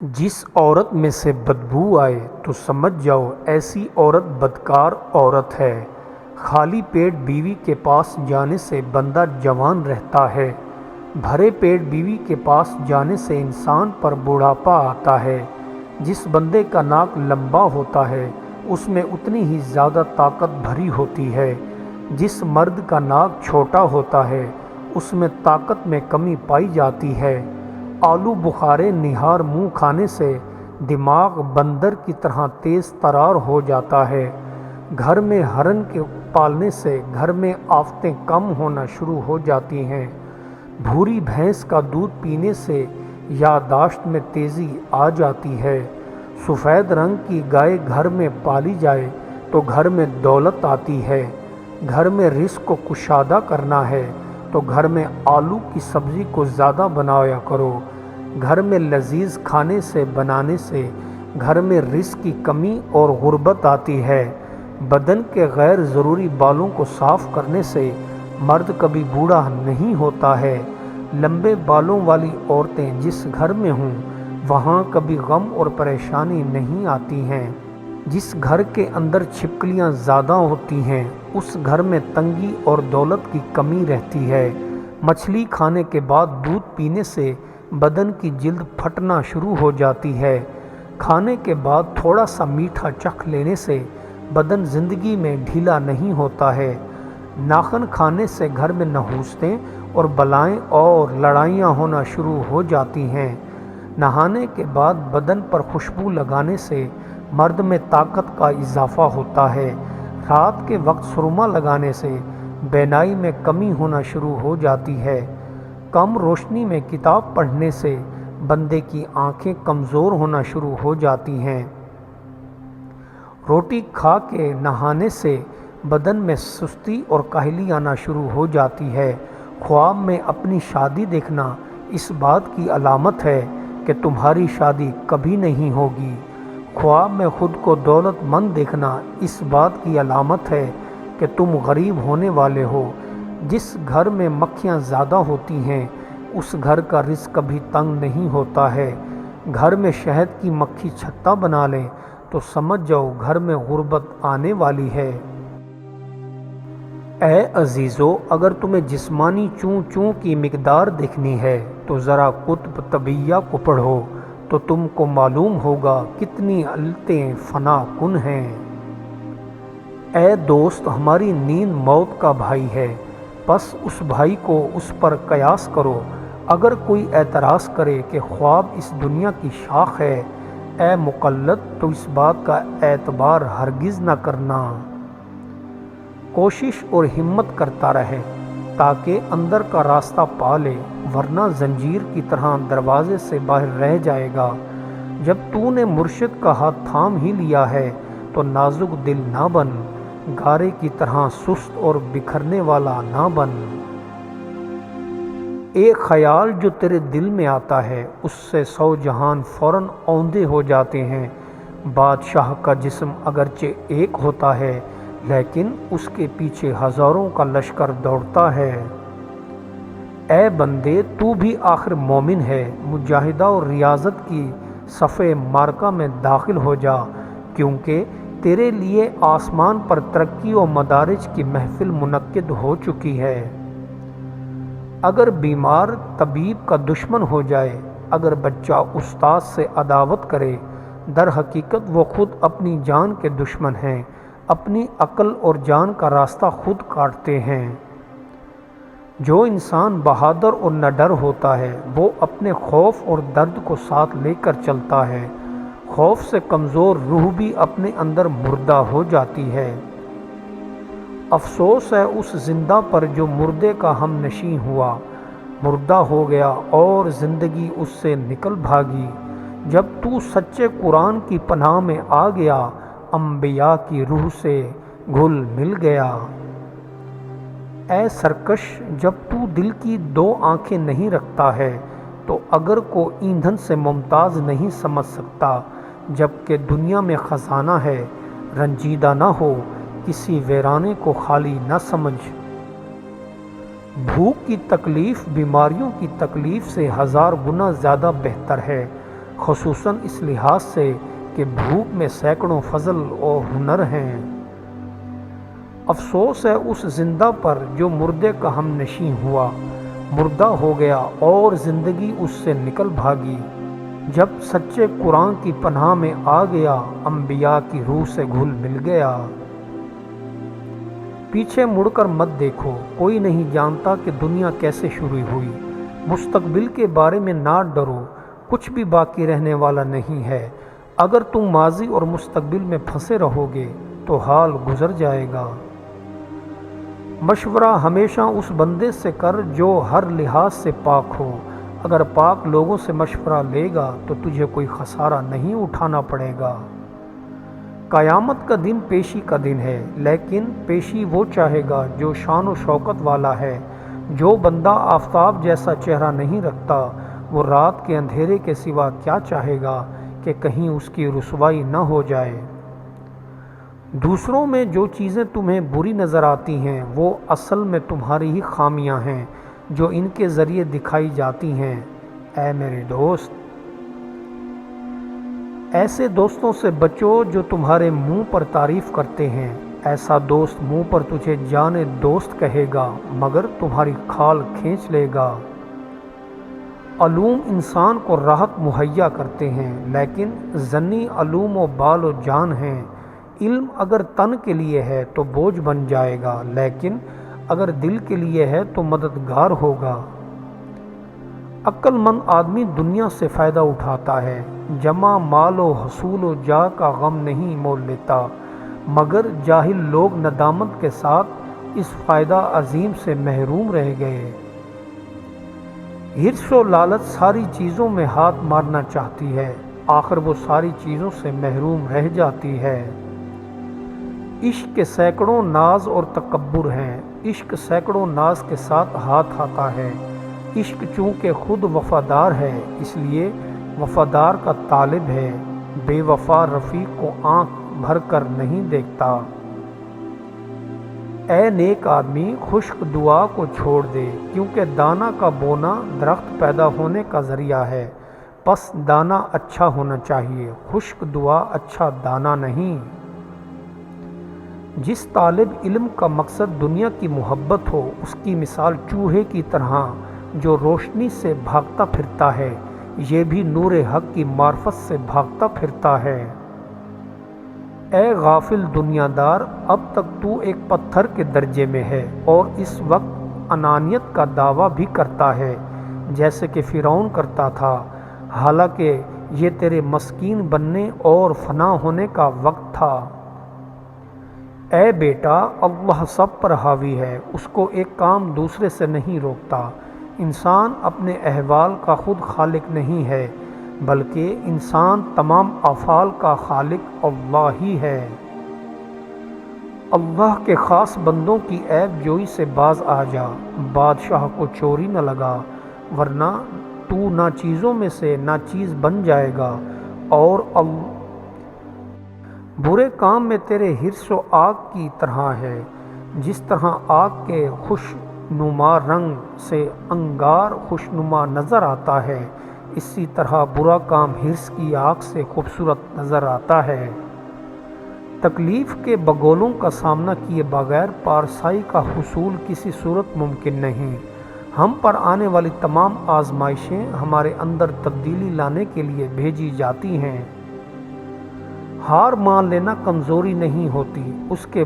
جس عورت میں سے بدبو آئے تو سمجھ جاؤ ایسی عورت بدکار عورت ہے۔ خالی پیٹ بیوی کے پاس جانے سے بندہ جوان رہتا ہے، بھرے پیٹ بیوی کے پاس جانے سے انسان پر بڑھاپا آتا ہے۔ جس بندے کا ناک لمبا ہوتا ہے اس میں اتنی ہی زیادہ طاقت بھری ہوتی ہے۔ جس مرد کا ناک چھوٹا ہوتا ہے اس میں طاقت میں کمی پائی جاتی ہے۔ آلو بخارے نہار منہ کھانے سے دماغ بندر کی طرح تیز ترار ہو جاتا ہے۔ گھر میں ہرن کے پالنے سے گھر میں آفتیں کم ہونا شروع ہو جاتی ہیں۔ بھوری بھینس کا دودھ پینے سے یادداشت میں تیزی آ جاتی ہے۔ سفید رنگ کی گائے گھر میں پالی جائے تو گھر میں دولت آتی ہے۔ گھر میں رزق کو کشادہ کرنا ہے تو گھر میں آلو کی سبزی کو زیادہ بنایا کرو۔ گھر میں لذیذ کھانے سے بنانے سے گھر میں رزق کی کمی اور غربت آتی ہے۔ بدن کے غیر ضروری بالوں کو صاف کرنے سے مرد کبھی بوڑھا نہیں ہوتا ہے۔ لمبے بالوں والی عورتیں جس گھر میں ہوں وہاں کبھی غم اور پریشانی نہیں آتی ہیں۔ جس گھر کے اندر چھپکلیاں زیادہ ہوتی ہیں اس گھر میں تنگی اور دولت کی کمی رہتی ہے۔ مچھلی کھانے کے بعد دودھ پینے سے بدن کی جلد پھٹنا شروع ہو جاتی ہے۔ کھانے کے بعد تھوڑا سا میٹھا چکھ لینے سے بدن زندگی میں ڈھیلا نہیں ہوتا ہے۔ ناخن کھانے سے گھر میں نحوستیں اور بلائیں اور لڑائیاں ہونا شروع ہو جاتی ہیں۔ نہانے کے بعد بدن پر خوشبو لگانے سے مرد میں طاقت کا اضافہ ہوتا ہے۔ رات کے وقت سرما لگانے سے بینائی میں کمی ہونا شروع ہو جاتی ہے۔ کم روشنی میں کتاب پڑھنے سے بندے کی آنکھیں کمزور ہونا شروع ہو جاتی ہیں۔ روٹی کھا کے نہانے سے بدن میں سستی اور کاہلی آنا شروع ہو جاتی ہے۔ خواب میں اپنی شادی دیکھنا اس بات کی علامت ہے کہ تمہاری شادی کبھی نہیں ہوگی۔ خواب میں خود کو دولت مند دیکھنا اس بات کی علامت ہے کہ تم غریب ہونے والے ہو۔ جس گھر میں مکھیاں زیادہ ہوتی ہیں اس گھر کا رزق کبھی تنگ نہیں ہوتا ہے۔ گھر میں شہد کی مکھی چھتا بنا لیں تو سمجھ جاؤ گھر میں غربت آنے والی ہے۔ اے عزیزو، اگر تمہیں جسمانی چوں چوں کی مقدار دیکھنی ہے تو ذرا قطب طبیہ کو پڑھو تو تم کو معلوم ہوگا کتنی علتیں فنا کن ہیں۔ اے دوست، ہماری نیند موت کا بھائی ہے، پس اس بھائی کو اس پر قیاس کرو۔ اگر کوئی اعتراض کرے کہ خواب اس دنیا کی شاخ ہے، اے مقلد، تو اس بات کا اعتبار ہرگز نہ کرنا۔ کوشش اور ہمت کرتا رہے تاکہ اندر کا راستہ پا لے، ورنہ زنجیر کی طرح دروازے سے باہر رہ جائے گا۔ جب تو نے مرشد کا ہاتھ تھام ہی لیا ہے تو نازک دل نہ بن، گارے کی طرح سست اور بکھرنے والا نہ بن۔ ایک خیال جو تیرے دل میں آتا ہے اس سے 100 جہان فوراً اوندھے ہو جاتے ہیں۔ بادشاہ کا جسم اگرچہ ایک ہوتا ہے لیکن اس کے پیچھے ہزاروں کا لشکر دوڑتا ہے۔ اے بندے، تو بھی آخر مومن ہے، مجاہدہ اور ریاضت کی صف معرکہ میں داخل ہو جا، کیونکہ تیرے لیے آسمان پر ترقی و مدارج کی محفل منعقد ہو چکی ہے۔ اگر بیمار طبیب کا دشمن ہو جائے، اگر بچہ استاد سے عداوت کرے، در حقیقت وہ خود اپنی جان کے دشمن ہیں، اپنی عقل اور جان کا راستہ خود کاٹتے ہیں۔ جو انسان بہادر اور نڈر ہوتا ہے وہ اپنے خوف اور درد کو ساتھ لے کر چلتا ہے۔ خوف سے کمزور روح بھی اپنے اندر مردہ ہو جاتی ہے۔ افسوس ہے اس زندہ پر جو مردے کا ہم نشیں ہوا، مردہ ہو گیا اور زندگی اس سے نکل بھاگی۔ جب تو سچے قرآن کی پناہ میں آ گیا، انبیاء کی روح سے گھل مل گیا۔ اے سرکش، جب تو دل کی 2 آنکھیں نہیں رکھتا ہے تو اگر کو ایندھن سے ممتاز نہیں سمجھ سکتا، جبکہ دنیا میں خزانہ ہے، رنجیدہ نہ ہو، کسی ویرانے کو خالی نہ سمجھ۔ بھوک کی تکلیف بیماریوں کی تکلیف سے 1000 گنا زیادہ بہتر ہے۔ خصوصاً اس لحاظ سے کہ بھوک میں سینکڑوں فضل اور ہنر ہیں۔ افسوس ہے اس زندہ پر جو مردے کا ہم نشیں ہوا، مردہ ہو گیا اور زندگی اس سے نکل بھاگی۔ جب سچے قرآن کی پناہ میں آ گیا، انبیاء کی روح سے گھل مل گیا۔ پیچھے مڑ کر مت دیکھو، کوئی نہیں جانتا کہ دنیا کیسے شروع ہوئی۔ مستقبل کے بارے میں نہ ڈرو، کچھ بھی باقی رہنے والا نہیں ہے۔ اگر تم ماضی اور مستقبل میں پھنسے رہو گے تو حال گزر جائے گا۔ مشورہ ہمیشہ اس بندے سے کر جو ہر لحاظ سے پاک ہو۔ اگر پاک لوگوں سے مشورہ لے گا تو تجھے کوئی خسارہ نہیں اٹھانا پڑے گا۔ قیامت کا دن پیشی کا دن ہے، لیکن پیشی وہ چاہے گا جو شان و شوکت والا ہے۔ جو بندہ آفتاب جیسا چہرہ نہیں رکھتا، وہ رات کے اندھیرے کے سوا کیا چاہے گا کہ کہیں اس کی رسوائی نہ ہو جائے۔ دوسروں میں جو چیزیں تمہیں بری نظر آتی ہیں وہ اصل میں تمہاری ہی خامیاں ہیں جو ان کے ذریعے دکھائی جاتی ہیں۔ اے میرے دوست، ایسے دوستوں سے بچو جو تمہارے منہ پر تعریف کرتے ہیں۔ ایسا دوست منہ پر تجھے جانے دوست کہے گا مگر تمہاری کھال کھینچ لے گا۔ علوم انسان کو راحت مہیا کرتے ہیں، لیکن ظنی علوم و بال و جان ہیں۔ علم اگر تن کے لیے ہے تو بوجھ بن جائے گا، لیکن اگر دل کے لیے ہے تو مددگار ہوگا۔ عقل مند آدمی دنیا سے فائدہ اٹھاتا ہے، جمع مال و حصول و جاہ کا غم نہیں مول لیتا، مگر جاہل لوگ ندامت کے ساتھ اس فائدہ عظیم سے محروم رہ گئے۔ حرص و لالچ ساری چیزوں میں ہاتھ مارنا چاہتی ہے، آخر وہ ساری چیزوں سے محروم رہ جاتی ہے۔ عشق کے سینکڑوں ناز اور تکبر ہیں، عشق سینکڑوں ناز کے ساتھ ہاتھ آتا ہے۔ عشق چونکہ خود وفادار ہے اس لیے وفادار کا طالب ہے، بے وفا رفیق کو آنکھ بھر کر نہیں دیکھتا۔ اے نیک آدمی، خشک دعا کو چھوڑ دے، کیونکہ دانہ کا بونا درخت پیدا ہونے کا ذریعہ ہے۔ پس دانہ اچھا ہونا چاہیے، خشک دعا اچھا دانہ نہیں۔ جس طالب علم کا مقصد دنیا کی محبت ہو، اس کی مثال چوہے کی طرح جو روشنی سے بھاگتا پھرتا ہے، یہ بھی نور حق کی معرفت سے بھاگتا پھرتا ہے۔ اے غافل دنیا دار، اب تک تو ایک پتھر کے درجے میں ہے اور اس وقت انانیت کا دعویٰ بھی کرتا ہے جیسے کہ فرعون کرتا تھا، حالانکہ یہ تیرے مسکین بننے اور فنا ہونے کا وقت تھا۔ اے بیٹا، اللہ سب پر حاوی ہے، اس کو ایک کام دوسرے سے نہیں روکتا۔ انسان اپنے احوال کا خود خالق نہیں ہے، بلکہ انسان تمام افعال کا خالق اللہ ہی ہے۔ اللہ کے خاص بندوں کی عیب جوئی سے باز آ جا، بادشاہ کو چوری نہ لگا، ورنہ تو ناچیزوں میں سے ناچیز بن جائے گا، اور برے کام میں تیرے حرص و آگ کی طرح ہے۔ جس طرح آگ کے خوشنما رنگ سے انگار خوشنما نظر آتا ہے، اسی طرح برا کام حرص کی آگ سے خوبصورت نظر آتا ہے۔ تکلیف کے بگولوں کا سامنا کیے بغیر پارسائی کا حصول کسی صورت ممکن نہیں۔ ہم پر آنے والی تمام آزمائشیں ہمارے اندر تبدیلی لانے کے لیے بھیجی جاتی ہیں۔ ہار مان لینا کمزوری نہیں ہوتی، اس کے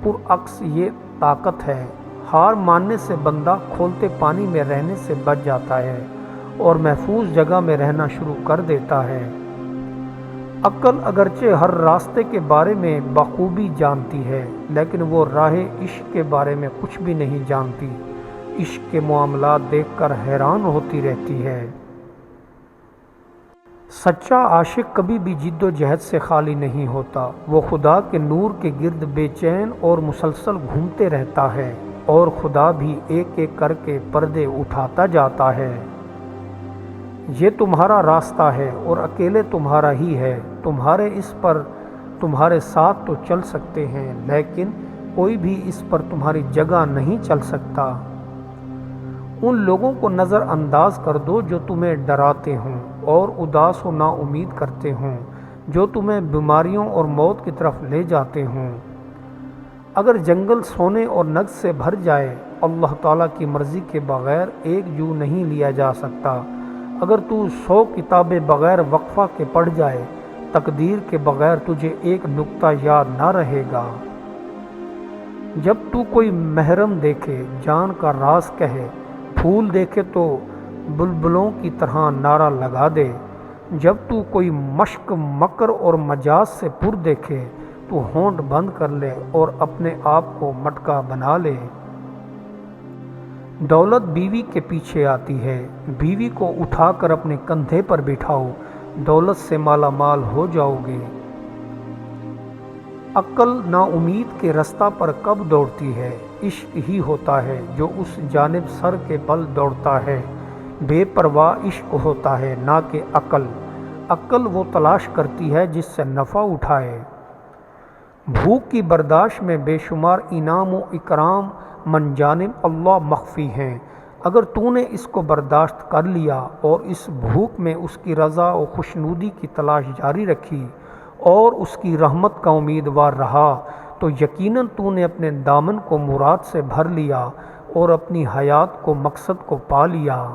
برعکس یہ طاقت ہے۔ ہار ماننے سے بندہ کھولتے پانی میں رہنے سے بچ جاتا ہے اور محفوظ جگہ میں رہنا شروع کر دیتا ہے۔ عقل اگرچہ ہر راستے کے بارے میں بخوبی جانتی ہے، لیکن وہ راہ عشق کے بارے میں کچھ بھی نہیں جانتی۔ عشق کے معاملات دیکھ کر حیران ہوتی رہتی ہے۔ سچا عاشق کبھی بھی جد و جہد سے خالی نہیں ہوتا، وہ خدا کے نور کے گرد بے چین اور مسلسل گھومتے رہتا ہے، اور خدا بھی ایک ایک کر کے پردے اٹھاتا جاتا ہے۔ یہ تمہارا راستہ ہے اور اکیلے تمہارا ہی ہے، تمہارے اس پر تمہارے ساتھ تو چل سکتے ہیں، لیکن کوئی بھی اس پر تمہاری جگہ نہیں چل سکتا۔ ان لوگوں کو نظر انداز کر دو جو تمہیں ڈراتے ہوں اور اداس و نا امید کرتے ہوں، جو تمہیں بیماریوں اور موت کی طرف لے جاتے ہوں۔ اگر جنگل سونے اور نگ سے بھر جائے، اللہ تعالیٰ کی مرضی کے بغیر ایک جو نہیں لیا جا سکتا۔ اگر تو 100 کتابیں بغیر وقفہ کے پڑھ جائے، تقدیر کے بغیر تجھے ایک نقطہ یاد نہ رہے گا۔ جب تو کوئی محرم دیکھے، جان کا راز کہے، پھول دیکھے تو بلبلوں کی طرح نعرہ لگا دے۔ جب تو کوئی مشق، مکر اور مجاز سے پر دیکھے تو ہونٹ بند کر لے اور اپنے آپ کو مٹکا بنا لے۔ دولت بیوی کے پیچھے آتی ہے، بیوی کو اٹھا کر اپنے کندھے پر بٹھاؤ، دولت سے مالا مال ہو جاؤ گے۔ عقل نا امید کے رستہ پر کب دوڑتی ہے؟ عشق ہی ہوتا ہے جو اس جانب سر کے بل دوڑتا ہے۔ بے پرواہ عشق ہوتا ہے، نہ کہ عقل۔ عقل وہ تلاش کرتی ہے جس سے نفع اٹھائے۔ بھوک کی برداشت میں بے شمار انعام و اکرام من جانب اللہ مخفی ہیں۔ اگر تو نے اس کو برداشت کر لیا اور اس بھوک میں اس کی رضا و خوشنودی کی تلاش جاری رکھی اور اس کی رحمت کا امیدوار رہا، تو یقیناً تو نے اپنے دامن کو مراد سے بھر لیا اور اپنی حیات کو مقصد کو پا لیا۔